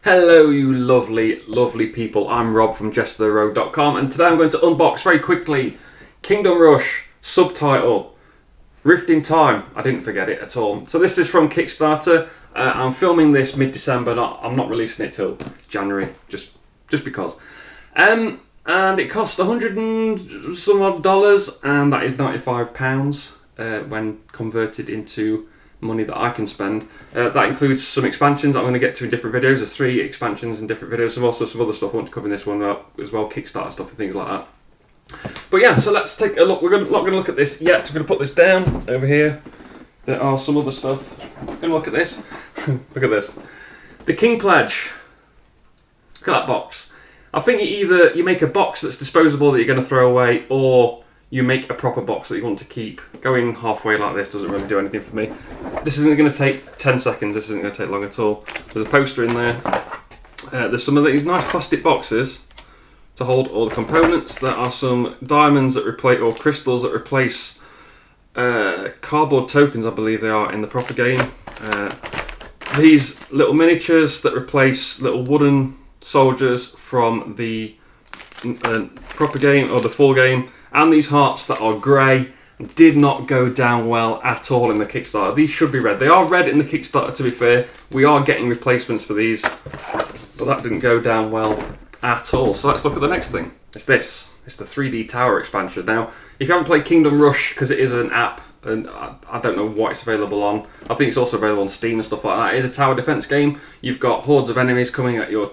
Hello you lovely, lovely people. I'm Rob from JestaThaRogue.com and today I'm going to unbox very quickly Kingdom Rush subtitle Rift in Time. I didn't forget it at all. So this is from Kickstarter. I'm filming this mid-December. I'm not releasing it till January, just because. And it cost $100 and some odd dollars, and that is £95 when converted into money that I can spend. That includes some expansions I'm going to get to in different videos. There's 3 expansions in different videos. There's also some other stuff I want to cover in this one as well, Kickstarter stuff and things like that. But yeah, so let's take a look. We're not going to look at this yet. We're going to put this down over here. There are some other stuff. We're going to look at this. Look at this. The King Pledge. Look at that box. I think either you make a box that's disposable that you're going to throw away, or you make a proper box that you want to keep. Going halfway like this doesn't really do anything for me. This isn't going to take 10 seconds. This isn't going to take long at all. There's a poster in there. There's some of these nice plastic boxes to hold all the components. There are some diamonds that replace, or crystals that replace cardboard tokens, I believe they are in the proper game. These little miniatures that replace little wooden soldiers from the proper game or the full game. And these hearts that are grey did not go down well at all in the Kickstarter. These should be red. They are red in the Kickstarter, to be fair. We are getting replacements for these, but that didn't go down well at all. So let's look at the next thing. It's this. It's the 3D Tower expansion. Now, if you haven't played Kingdom Rush, because it is an app, and I don't know what it's available on. I think it's also available on Steam and stuff like that. It is a tower defense game. You've got hordes of enemies coming at your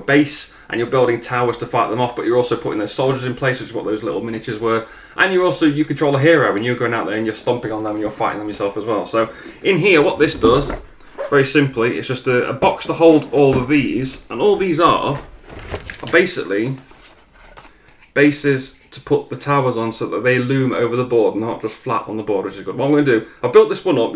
base, and you're building towers to fight them off, but you're also putting those soldiers in place, which is what those little miniatures were. And you control a hero, and you're going out there and you're stomping on them and you're fighting them yourself as well. So in here, what this does, very simply, it's just a box to hold all of these, and all these are basically bases to put the towers on so that they loom over the board, not just flat on the board, which is good. What I'm going to do, I've built this one up.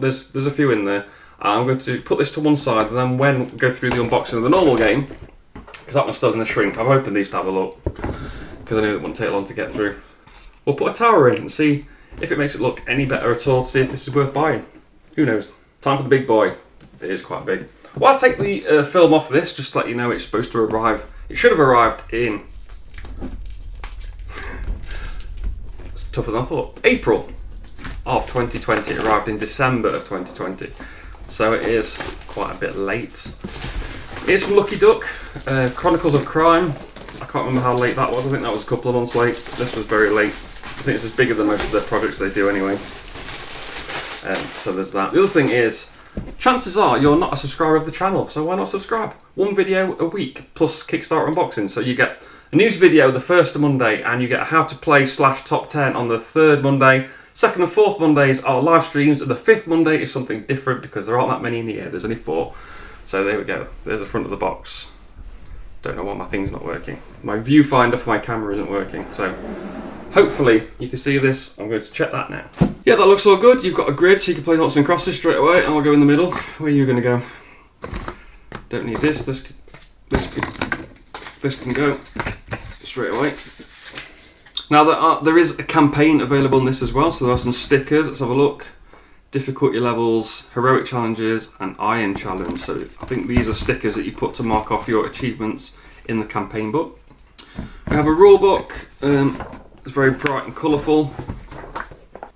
There's a few in there. I'm going to put this to one side, and then when we go through the unboxing of the normal game, because that one's still in the shrink, I've opened these to have a look, because I knew it wouldn't take long to get through. We'll put a tower in and see if it makes it look any better at all, see if this is worth buying. Who knows? Time for the big boy. It is quite big. Well, I'll take the film off this, just to let you know it's supposed to arrive. It should have arrived in... It's tougher than I thought. April of 2020. It arrived in December of 2020. So it is quite a bit late. It's from Lucky Duck, Chronicles of Crime. I can't remember how late that was. I think that was a couple of months late. This was very late. I think it's as bigger than most of the projects they do anyway. So there's that. The other thing is, chances are you're not a subscriber of the channel, so why not subscribe? 1 video a week plus Kickstarter unboxing. So you get a news video the first Monday, and you get a how to play / top 10 on the 3rd Monday. 2nd and 4th Mondays are live streams, and the 5th Monday is something different because there aren't that many in the year. There's only 4. So there we go. There's the front of the box. Don't know why my thing's not working. My viewfinder for my camera isn't working. So hopefully you can see this. I'm going to check that now. Yeah, that looks all good. You've got a grid so you can play noughts and crosses straight away, and I'll go in the middle. Where are you going to go? Don't need this. This can go straight away. Now there is a campaign available in this as well, so there are some stickers. Let's have a look. Difficulty levels, heroic challenges, and iron challenge. So I think these are stickers that you put to mark off your achievements in the campaign book. We have a rule book. It's very bright and colourful.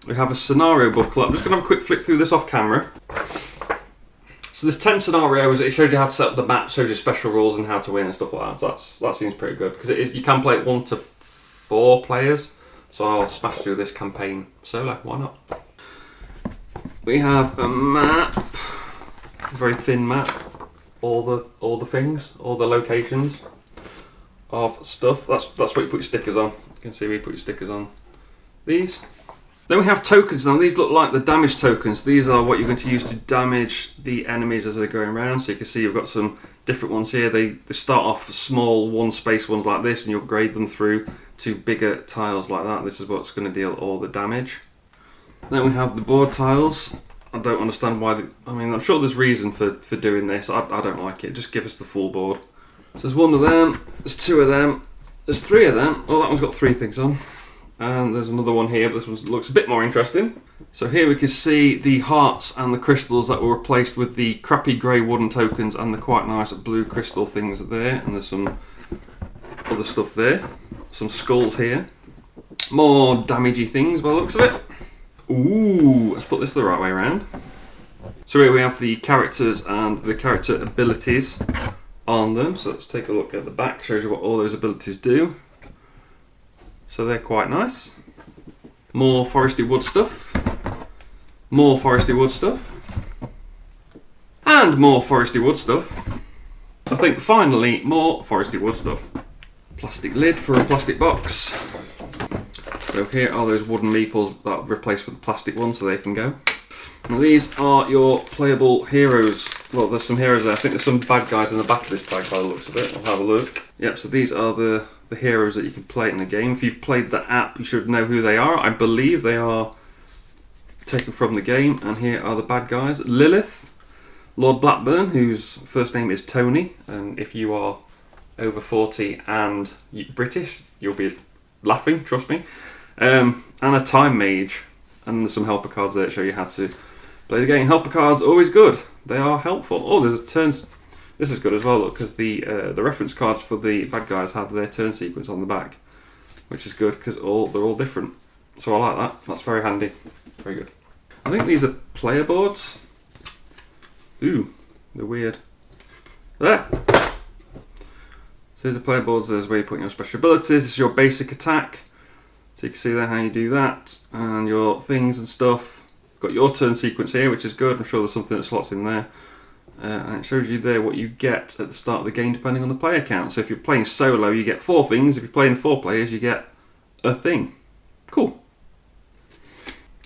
We have a scenario booklet. I'm just going to have a quick flick through this off camera. So there's 10 scenarios. It shows you how to set up the map, shows you special rules and how to win and stuff like that. So that seems pretty good, because you can play it 1 to 4 players. So I'll smash through this campaign solo. Why not? We have a map, a very thin map. All the things, all the locations of stuff. That's what you put your stickers on. You can see where you put your stickers on these. Then we have tokens. Now these look like the damage tokens. These are what you're going to use to damage the enemies as they're going around. So you can see you've got some different ones here. They start off small 1 space ones like this, and you upgrade them through to bigger tiles like that. This is what's going to deal all the damage. Then we have the board tiles. I don't understand why. I'm sure there's reason for doing this. I don't like it. Just give us the full board. So there's 1 of them. There's 2 of them. There's 3 of them. Oh, that one's got 3 things on. And there's another one here. This one looks a bit more interesting. So here we can see the hearts and the crystals that were replaced with the crappy grey wooden tokens and the quite nice blue crystal things there. And there's some other stuff there. Some skulls here. More damagey things by the looks of it. Ooh, let's put this the right way around. So here we have the characters and the character abilities on them. So let's take a look at the back. Shows you what all those abilities do. So they're quite nice. More foresty wood stuff. More foresty wood stuff. And more foresty wood stuff. I think finally more foresty wood stuff. Plastic lid for a plastic box. So here are those wooden meeples that are replaced with the plastic ones so they can go. Now these are your playable heroes. Well, there's some heroes there. I think there's some bad guys in the back of this bag by the looks of it. I'll have a look. Yep, so these are the heroes that you can play in the game. If you've played the app, you should know who they are. I believe they are taken from the game. And here are the bad guys. Lilith, Lord Blackburn, whose first name is Tony. And if you are over 40 and British, you'll be laughing, trust me. And a time mage. And there's some helper cards there that show you how to play the game. Helper cards, always good. They are helpful. Oh, there's turns. This is good as well, look, because the reference cards for the bad guys have their turn sequence on the back, which is good because they're all different. So I like that. That's very handy. Very good. I think these are player boards. Ooh, they're weird. There. So these are player boards. There's where you put your special abilities. This is your basic attack. So you can see there how you do that and your things and stuff. Got your turn sequence here, which is good. I'm sure there's something that slots in there. And it shows you there what you get at the start of the game depending on the player count. So if you're playing solo, you get 4 things. If you're playing 4 players, you get a thing. Cool.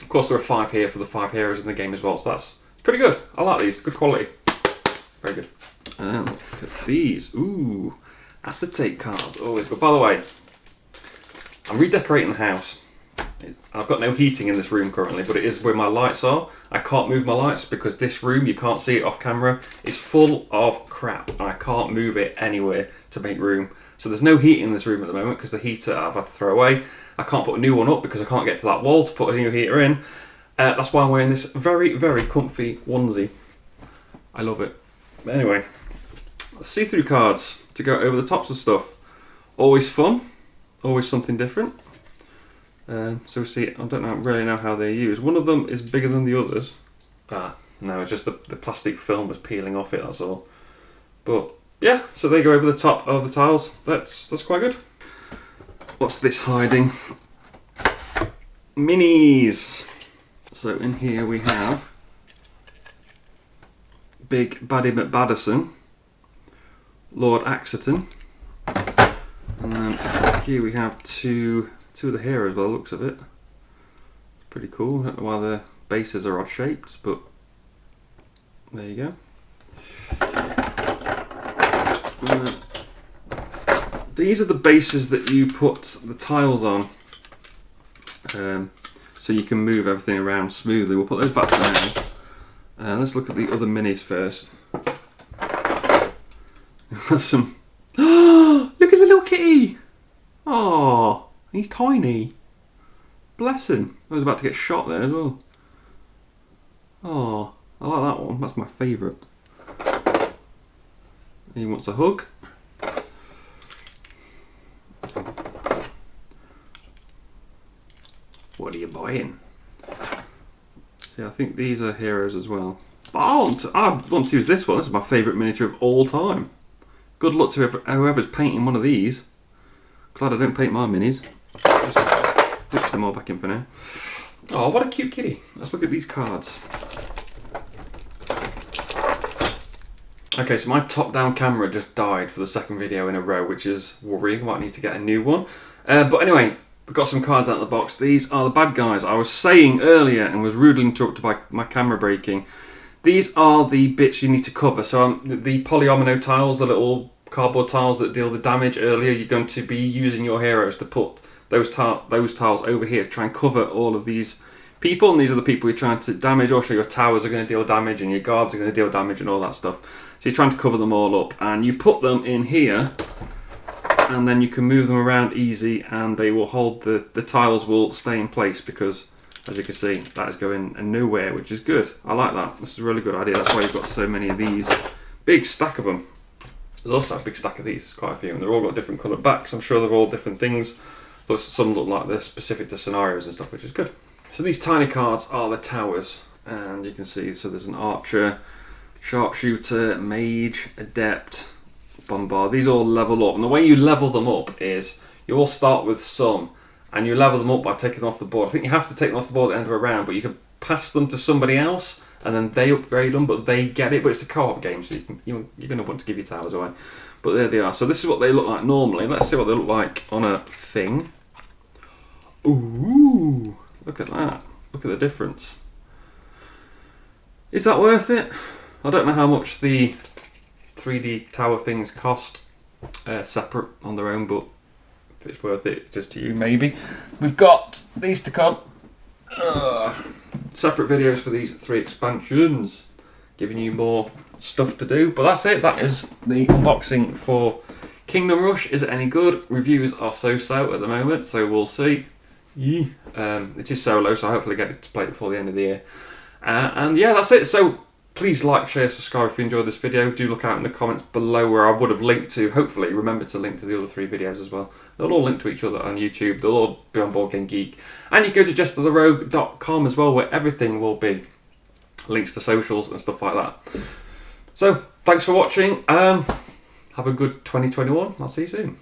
Of course, there are 5 here for the 5 heroes in the game as well, so that's pretty good. I like these. Good quality. Very good. And look at these. Ooh, acetate cards. Always good. By the way, I'm redecorating the house. I've got no heating in this room currently, but it is where my lights are. I can't move my lights because this room, you can't see it off camera, is full of crap and I can't move it anywhere to make room. So there's no heat in this room at the moment because the heater I've had to throw away. I can't put a new one up because I can't get to that wall to put a new heater in. That's why I'm wearing this very, very comfy onesie. I love it. But anyway, see-through cards to go over the tops of stuff. Always fun, always something different. So we see, I don't really know how they're used. One of them is bigger than the others. No, it's just the plastic film was peeling off it, that's all. But yeah, so they go over the top of the tiles. That's quite good. What's this hiding? Minis! So in here we have Big Baddie McBaddison, Lord Axeton, and then here we have two of the heroes by the looks of it. Pretty cool. I don't know why the bases are odd shaped, but there you go. These are the bases that you put the tiles on, so you can move everything around smoothly. We'll put those back down. Let's look at the other minis first. Some. Look at the little kitty! Oh, he's tiny. Bless him. I was about to get shot there as well. Oh, I like that one. That's my favourite. He wants a hug. What are you buying? See, I think these are heroes as well. But I want to use this one. This is my favourite miniature of all time. Good luck to whoever's painting one of these. Glad I don't paint my minis. Just mix them all back in for now. Oh, what a cute kitty. Let's look at these cards. Okay, so my top-down camera just died for the second video in a row, which is worrying. I might need to get a new one. But anyway, I've got some cards out of the box. These are the bad guys. I was saying earlier and was rudely interrupted by my camera breaking. These are the bits you need to cover. So the polyomino tiles, the little cardboard tiles that deal the damage earlier, you're going to be using your heroes to put those tiles over here to try and cover all of these people. And these are the people you're trying to damage. Also, your towers are going to deal damage and your guards are going to deal damage and all that stuff. So you're trying to cover them all up. And you put them in here and then you can move them around easy, and they will hold, the tiles will stay in place, because as you can see, that is going nowhere, which is good. I like that. This is a really good idea. That's why you've got so many of these. Big stack of them. There's also a big stack of these, quite a few, and they're all got different coloured backs. I'm sure they're all different things, but some look like they're specific to scenarios and stuff, which is good. So these tiny cards are the towers, and you can see, so there's an archer, sharpshooter, mage, adept, bombard. These all level up, and the way you level them up is you all start with some, and you level them up by taking them off the board. I think you have to take them off the board at the end of a round, but you can pass them to somebody else, and then they upgrade them, but they get it. But it's a co-op game, so you're going to want to give your towers away. But there they are. So this is what they look like normally. Let's see what they look like on a thing. Ooh, look at that. Look at the difference. Is that worth it? I don't know how much the 3D tower things cost separate on their own, but if it's worth it, just to you maybe. We've got these to come. Separate videos for these 3 expansions, giving you more stuff to do. But that's it. That is the unboxing for Kingdom Rush. Is it any good? Reviews are so-so at the moment, so we'll see. It is solo, so hopefully get it to play before the end of the year. And yeah, that's it. So please like, share, subscribe if you enjoyed this video. Do look out in the comments below where I would have linked to. Hopefully remember to link to the other 3 videos as well. They'll all link to each other on YouTube. They'll all be on Board Game Geek. And you go to JestaThaRogue.com as well, where everything will be. Links to socials and stuff like that. So, thanks for watching. Have a good 2021. I'll see you soon.